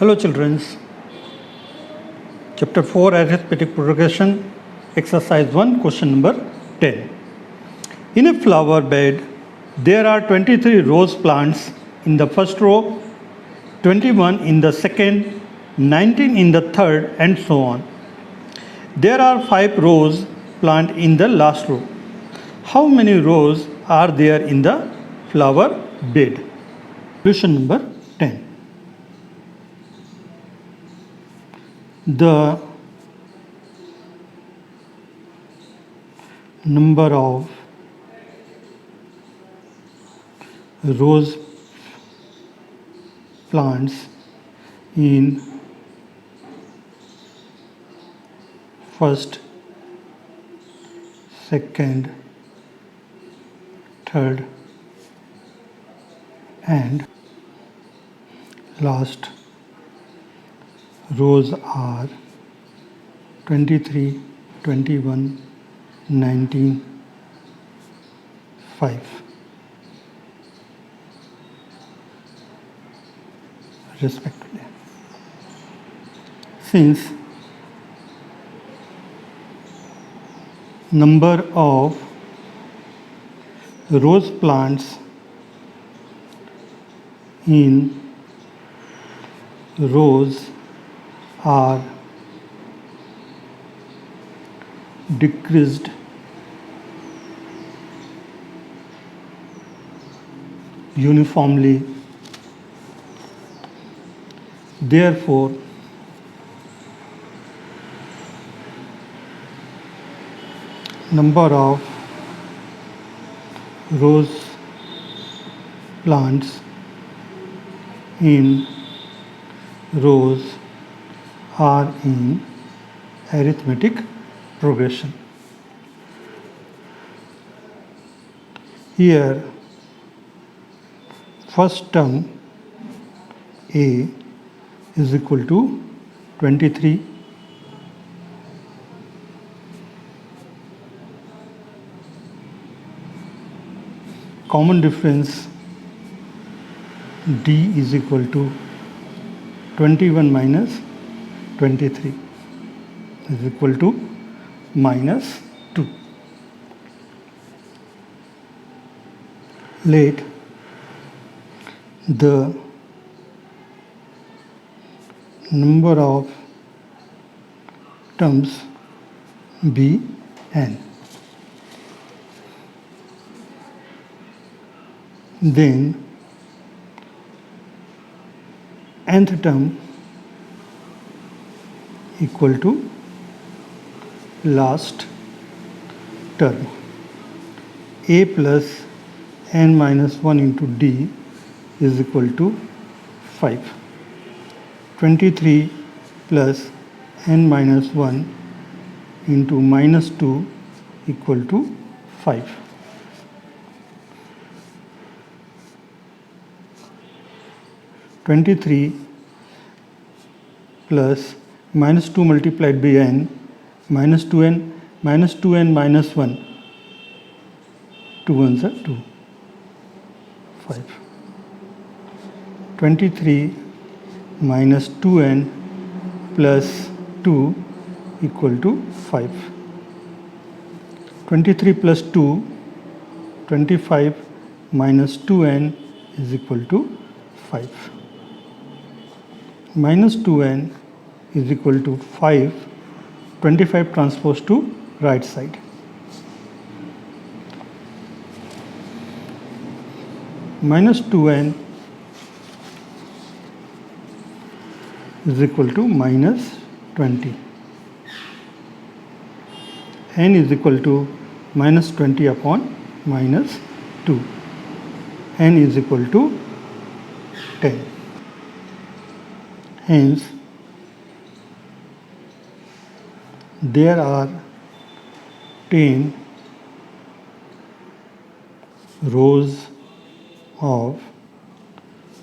Hello children, chapter 4 arithmetic progression, exercise 1, question number 10. In a flower bed, there are 23 rose plants in the first row, 21 in the second, 19 in the third, and so on. There are 5 rose plants in the last row. How many rows are there in the flower bed? Question number 10. The number of rose plants in first, second, third, and last rows are 23, 21, 19, 5 respectively. Since number of rose plants in rows are decreased uniformly, therefore number of rose plants in rows are in arithmetic progression. Here, first term A is equal to 23, common difference D is equal to 21 minus 23 is equal to minus 2. Let the number of terms be n. Then nth term equal to last term. A plus n minus 1 into D is equal to 5. 23 plus n minus 1 into minus 2 equal to 5. (23) plus minus 2 multiplied by n minus 2n minus 2n minus 1, 2 ones are 2, 5. 23 minus 2n plus 2 equal to 5. 23 plus 2, 25 minus 2n is equal to 5. Minus 2n is equal to 5, 25 transpose to right side. Minus 2n is equal to minus 20. N is equal to minus 20 upon minus 2. N is equal to 10. Hence, there are 10 rows of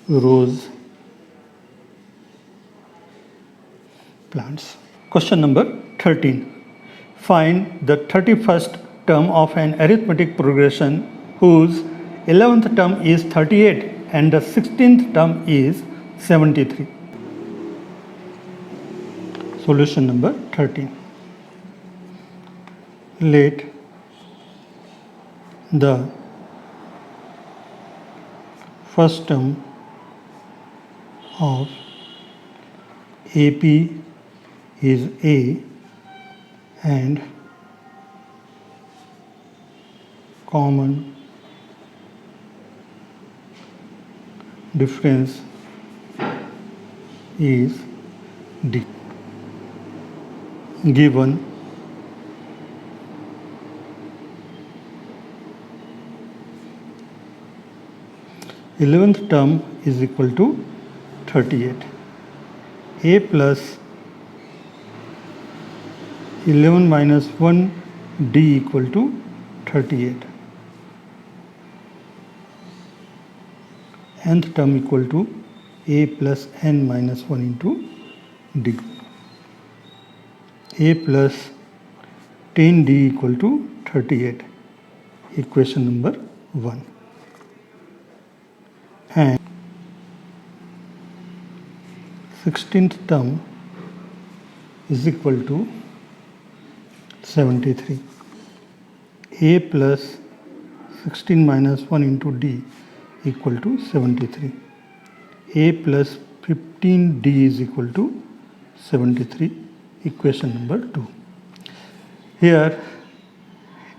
rose plants. Question number 13. Find the 31st term of an arithmetic progression whose 11th term is 38 and the 16th term is 73. Solution number 13. Let the first term of AP is A and common difference is D. Given 11th term is equal to 38. A plus 11 minus 1 D equal to 38. Nth term equal to A plus N minus 1 into D. A plus 10D equal to 38. Equation number 1. And 16th term is equal to 73. A plus 16 minus 1 into D equal to 73. A plus 15D is equal to 73. Equation number 2. Here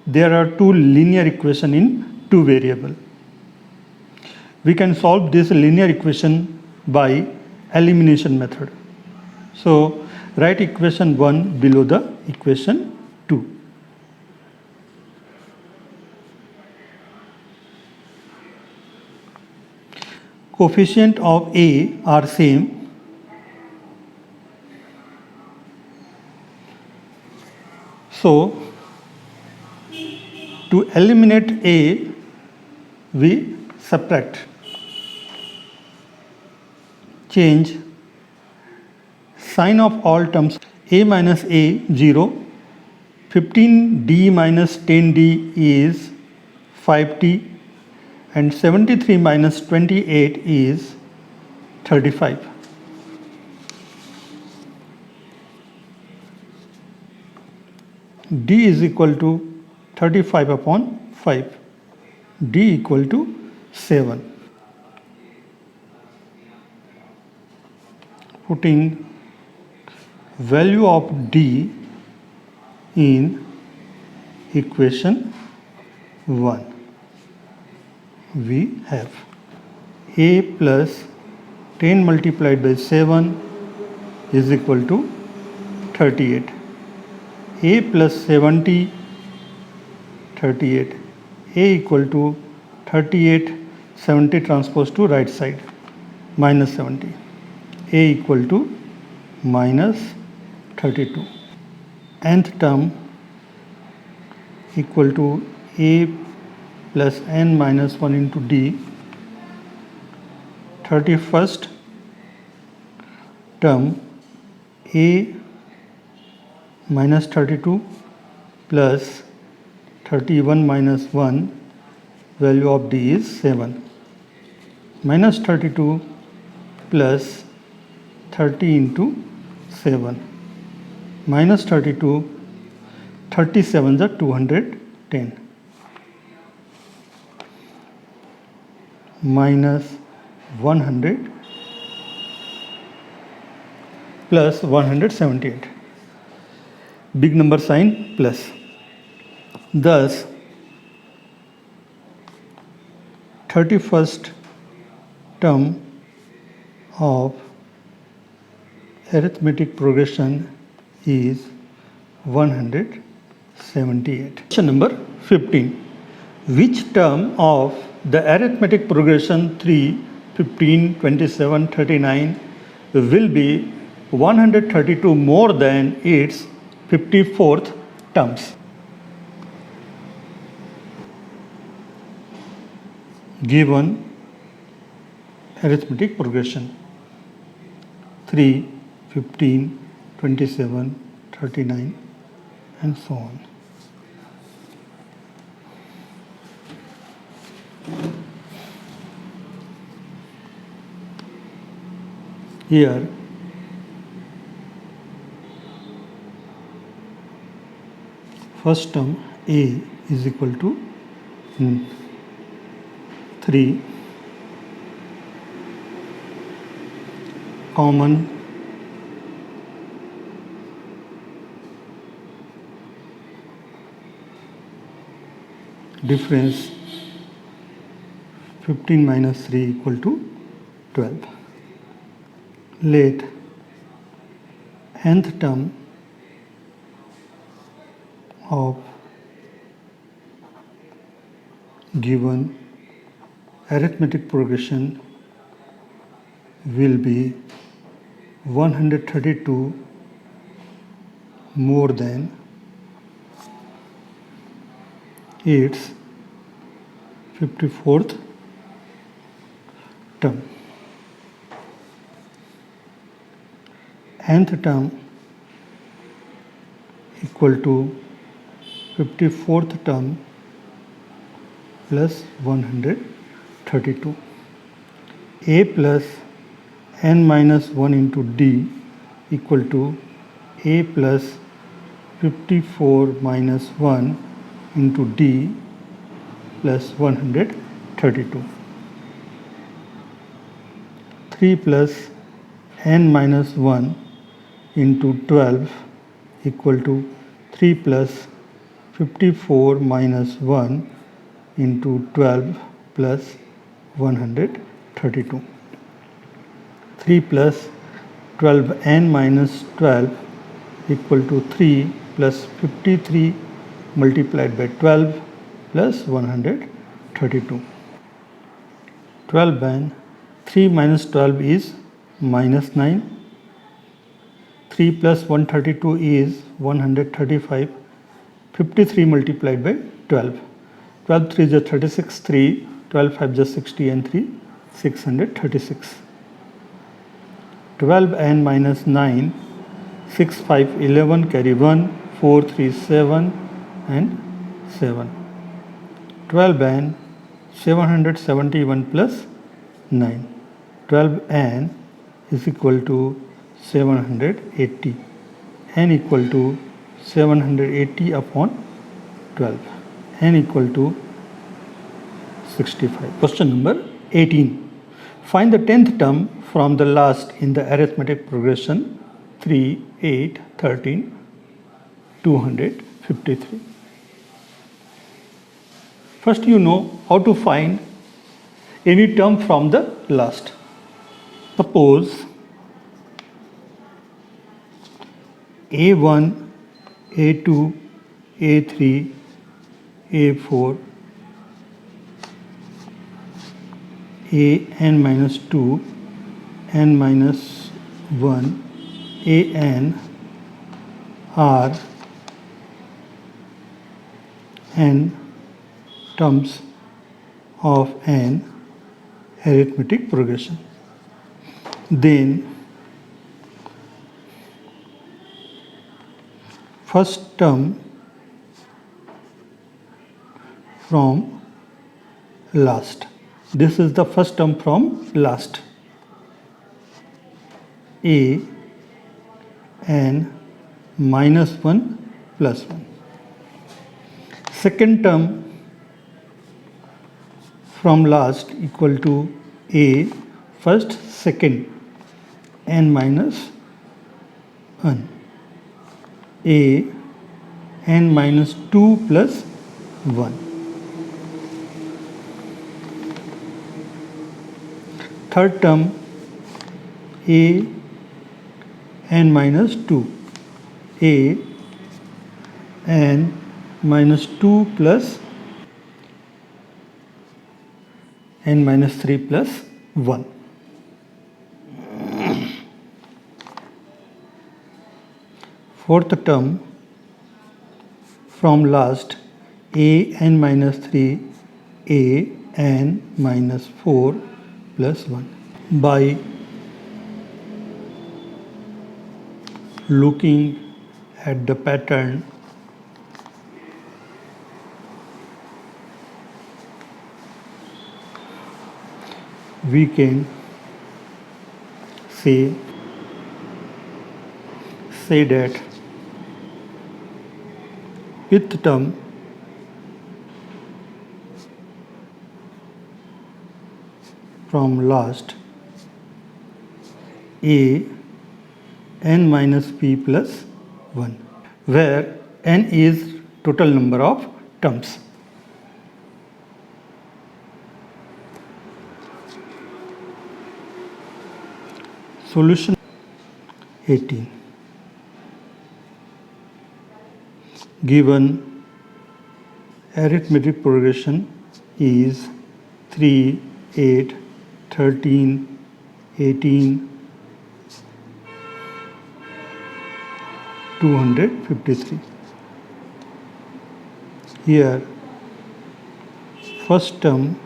there are two linear equations in two variables. We can solve this linear equation by elimination method. So write equation 1 below the equation 2. Coefficient of A are same. So to eliminate A, we subtract. Change sign of all terms. A minus A 0. 15D minus 10D is 5D and 73 minus 28 is 35. D is equal to 35 upon 5. D equal to 7. Putting value of D in equation 1, we have A plus 10 multiplied by 7 is equal to 38. A plus 70, 38. A equal to 38, 70 transpose to right side, minus 70. A equal to minus 32. Nth term equal to A plus N minus 1 into D. 31st term A minus 32 plus 31 minus 1, value of D is 7. Minus 32 plus 30 into 7. Minus 32, 37 is 210. Minus 100 plus 178. Big number sign plus. Thus 31st term of arithmetic progression is 178. Question number 15. Which term of the arithmetic progression 3, 15, 27, 39 will be 132 more than its 54th terms? Given arithmetic progression 3, 15, 27, 39 and so on. Here first term a is equal to 3 common difference 15 minus 3 equal to 12. Let nth term of given arithmetic progression will be 132 more than its 54th term. Nth term equal to 54th term plus 132. A plus n minus 1 into d equal to a plus 54 minus 1 into d plus 132. 3 plus n minus 1 into 12 equal to 3 plus 54 minus 1 into 12 plus 132. 3 plus 12n minus 12 equal to 3 plus 53 multiplied by 12 plus 132. 12n, 3 minus 12 is minus 9. 3 plus 132 is 135. 53 multiplied by 12. 12 3 is 36, 3, 12 5 is 60 and 3, 636. 12n minus 9, 6 5 11 carry 1, 4 3 7 and 7. 12n 771 plus 9. 12n is equal to 780. n equal to 780 upon 12. n equal to 65. Question number 18. Find the 10th term from the last in the arithmetic progression 3, 8, 13, 253. First, you know how to find any term from the last. Suppose A1, A2, A3, A4, an minus 2, n minus 1, an are n terms of an arithmetic progression. Then first term from last. This is the first term from last. A n minus 1 plus 1. Second term from last equal to a first second n minus 1. A n minus 2 plus 1. Third term a n minus 2. A n minus 2 plus n minus 3 plus 1. Fourth term from last a n minus 3 a n minus 4 plus 1. By looking at the pattern, we can say that pth term from last a n minus p plus 1, where n is total number of terms. Solution 18. Given arithmetic progression is 3, 8, 13, 18, 253. Here first term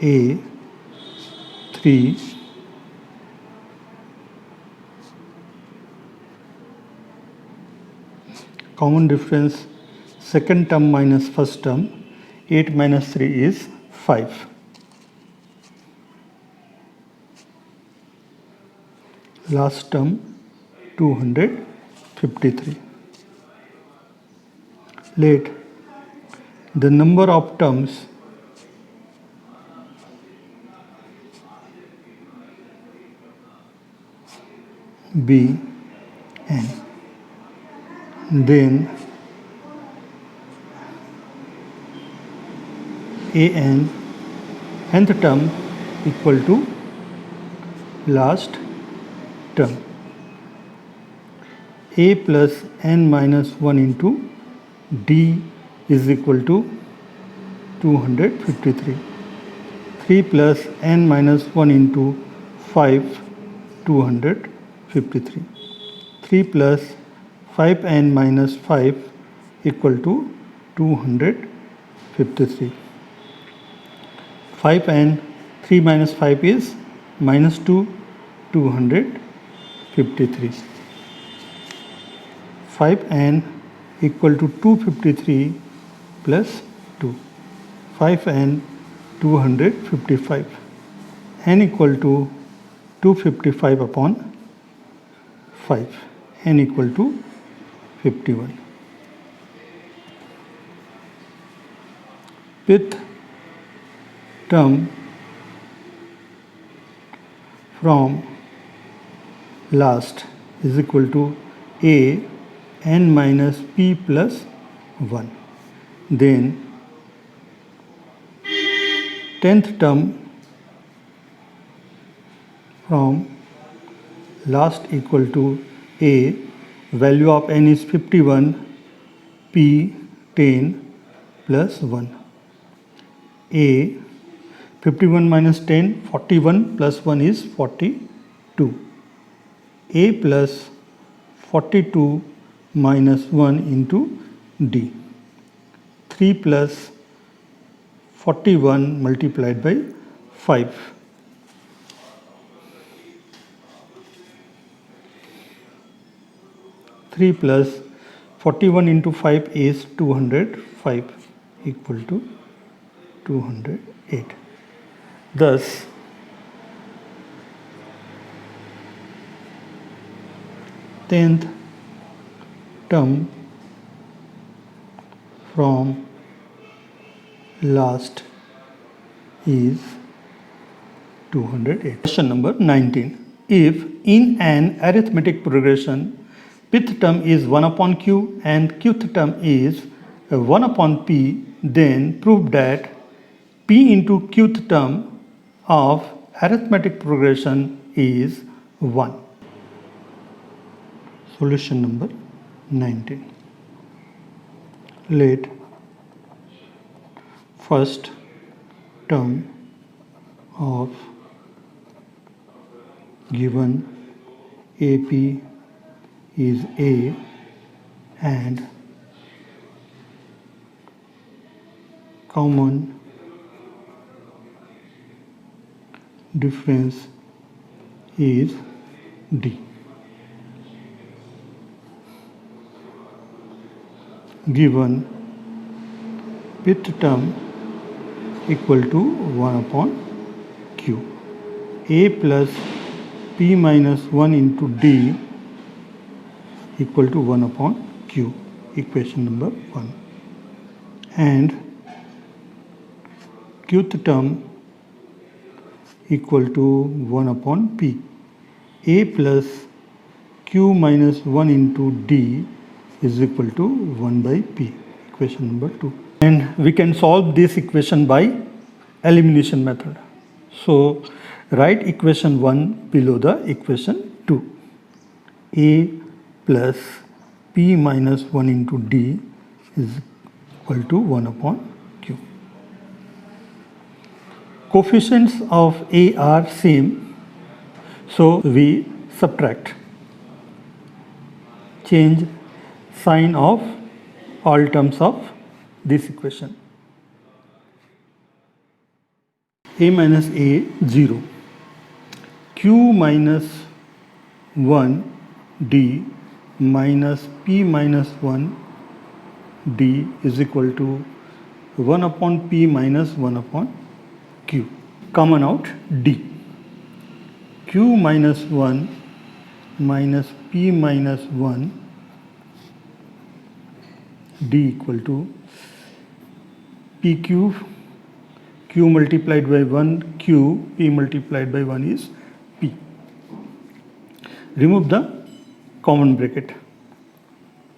a 3, common difference second term minus first term, 8 minus 3 is 5. Last term 253. Let the number of terms be n. Then an nth term equal to last term. A plus n minus 1 into d is equal to 253. 3 plus n minus 1 into 5, 253. 3 plus 5n minus 5 equal to 253. 5n, 3 minus 5 is minus 2, 253. 5n equal to 253 plus 2. 5n 255. n equal to 255 upon 5. n equal to 51. Pth term from last is equal to a n minus p plus 1. Then 10th term from last equal to a, value of n is 51, p 10 plus 1. A 51 minus 10, 41 plus 1 is 42. A plus 42 minus 1 into d. 3 plus 41 multiplied by 5. 3 plus 41 into 5 is 205 equal to 208. Thus, tenth term from last is 208. Question number 19. If in an arithmetic progression pth term is 1 upon q and qth term is 1 upon p, then prove that p into qth term of arithmetic progression is 1. Solution number 19. Let first term of given AP is A and common difference is D. Given pth term equal to 1 upon q. A plus p minus 1 into d equal to 1 upon q. equation number 1. And qth term equal to 1 upon p. A plus q minus 1 into d is equal to 1 by p, equation number 2. And we can solve this equation by elimination method. So write equation 1 below the equation 2. A plus p minus 1 into d is equal to 1 upon q. Coefficients of A are same, so we subtract. Change sign of all terms of this equation. A minus A 0. Q minus 1 d minus p minus 1 d is equal to 1 upon p minus 1 upon q. Common out d. Q minus 1 minus p minus 1 d equal to p cube, q multiplied by 1 q, p multiplied by 1 is p. Remove the common bracket.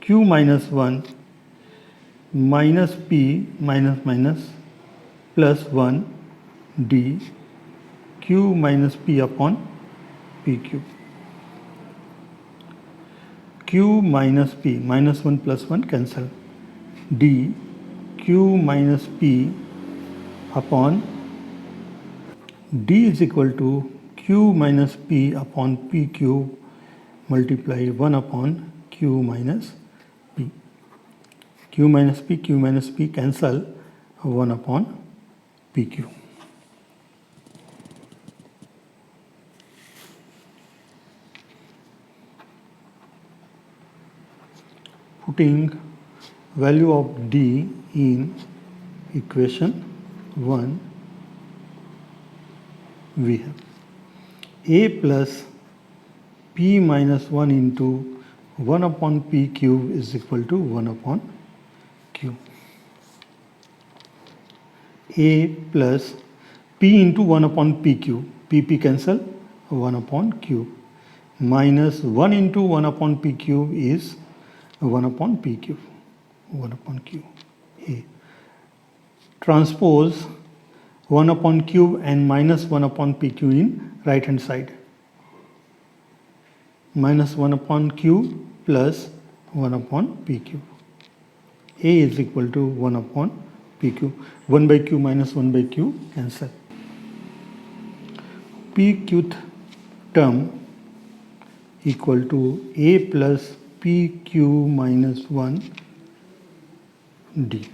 Q minus 1 minus p minus minus plus 1 d q minus p upon p cube. Q minus p, minus 1 plus 1 cancel. D q minus p upon d is equal to q minus p upon p cube multiply 1 upon q minus p. Q minus p cancel, 1 upon p cube. Putting value of d in equation 1, we have a plus p minus 1 into 1 upon p cube is equal to 1 upon q. A plus p into 1 upon p cube, p cancel, 1 upon q, minus 1 into 1 upon p cube is 1 upon p cube, 1 upon q. A. Transpose 1 upon cube and minus 1 upon p cube in right hand side. Minus 1 upon cube plus 1 upon p cube. A is equal to 1 upon p cube. 1 by q minus 1 by q cancel. P qth term equal to a plus pq minus 1 d.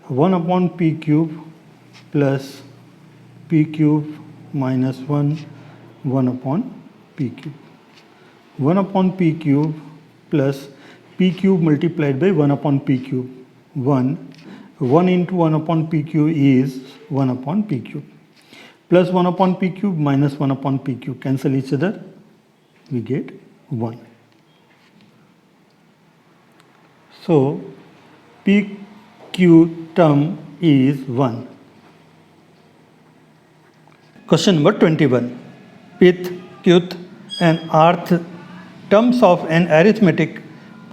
1 upon p cube plus p cube minus 1, 1 upon p cube. 1 upon p cube plus p cube multiplied by 1 upon p cube. 1 into 1 upon p cube is 1 upon p cube. Plus 1 upon p cube minus 1 upon p cube. Cancel each other. We get 1. So PQ term is 1. Question number 21. Pth, qth and rth terms of an arithmetic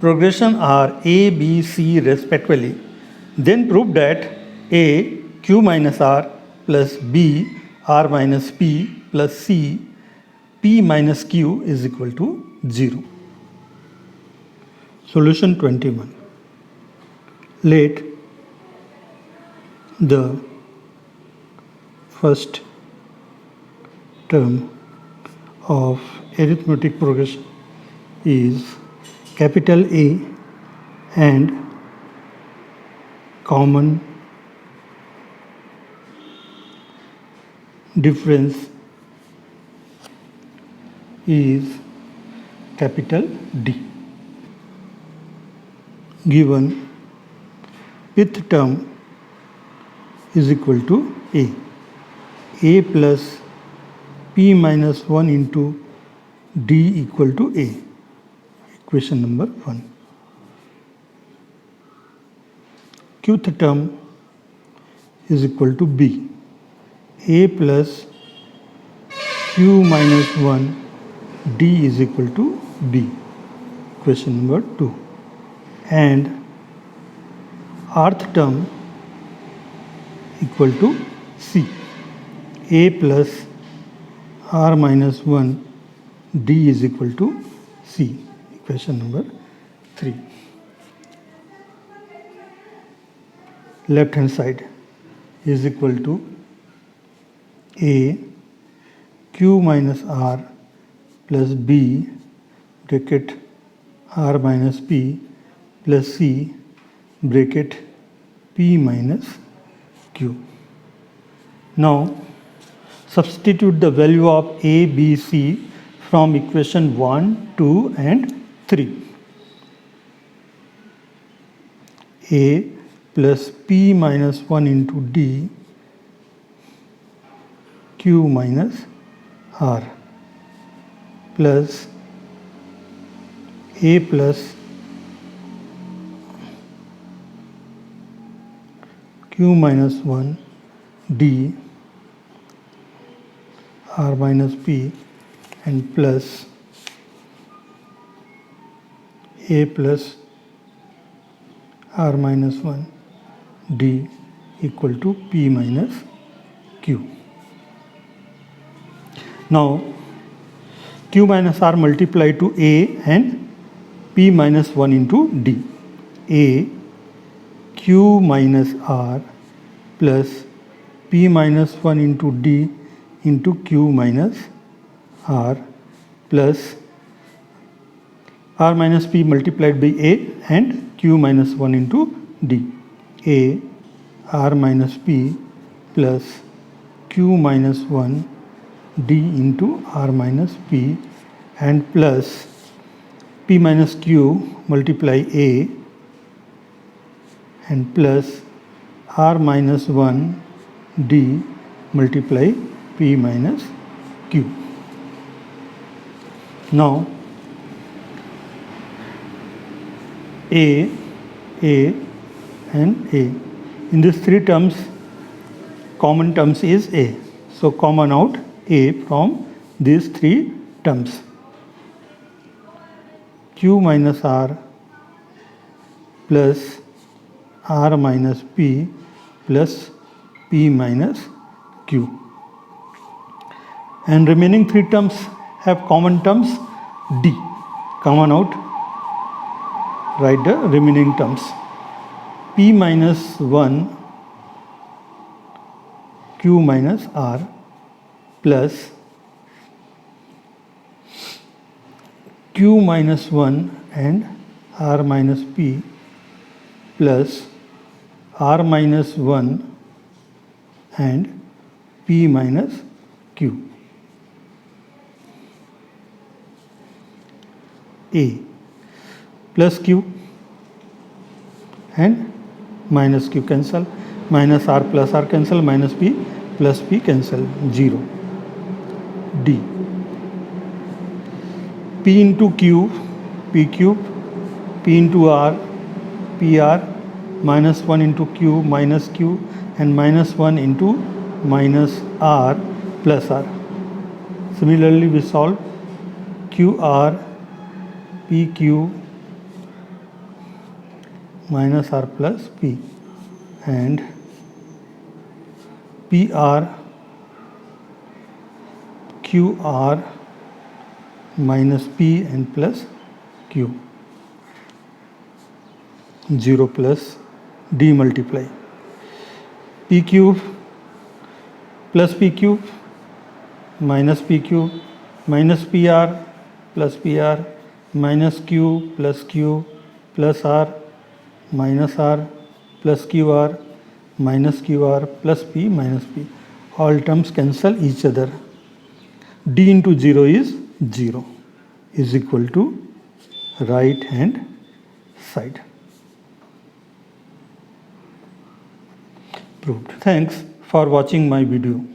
progression are a, b, c respectively. Then prove that a q minus r plus b r minus p plus c p minus q is equal to 0. Solution 21. Let the first term of arithmetic progression is capital A and common difference is capital D. Given pth term is equal to a plus p minus 1 into d equal to a, equation number 1. qth term is equal to b. a plus q minus 1 d is equal to b. Equation number 2. And rth term equal to c. a plus r minus 1 d is equal to c. Equation number 3. Left hand side is equal to a q minus r plus b bracket r minus p plus c bracket p minus q. Now substitute the value of a, b, c from equation 1, 2 and 3. a plus p minus 1 into d q minus r plus a plus q minus 1 d r minus p and plus a plus r minus 1 d equal to p minus q. Now q minus r multiply to a and p minus 1 into d. a q minus r plus p minus 1 into d into q minus r plus r minus p multiplied by a and q minus 1 into d. a r minus p plus q minus 1 d into r minus p and plus p minus q multiply a and plus r minus 1 d multiply p minus q. Now a and a. In these three terms, common terms is a. So common out a from these three terms. q minus r plus r minus p plus p minus q. And remaining three terms have common terms d. Common out, write the remaining terms. p minus 1 q minus r plus q minus 1 and r minus p plus r minus 1 and p minus q. a plus q and minus q cancel, minus r plus r cancel, minus p plus p cancel, 0. d p into q, p cube, p into r, pr, minus 1 into q, minus q and minus 1 into minus r plus r. Similarly we solve qr, pq minus r plus p and pr qr minus p and plus q, 0 plus d multiply p cube plus p cube minus p cube minus pr plus pr minus q plus q plus r minus r plus qr minus qr plus p minus p. All terms cancel each other. d into 0 is 0 is equal to right hand side. Proved. Thanks for watching my video.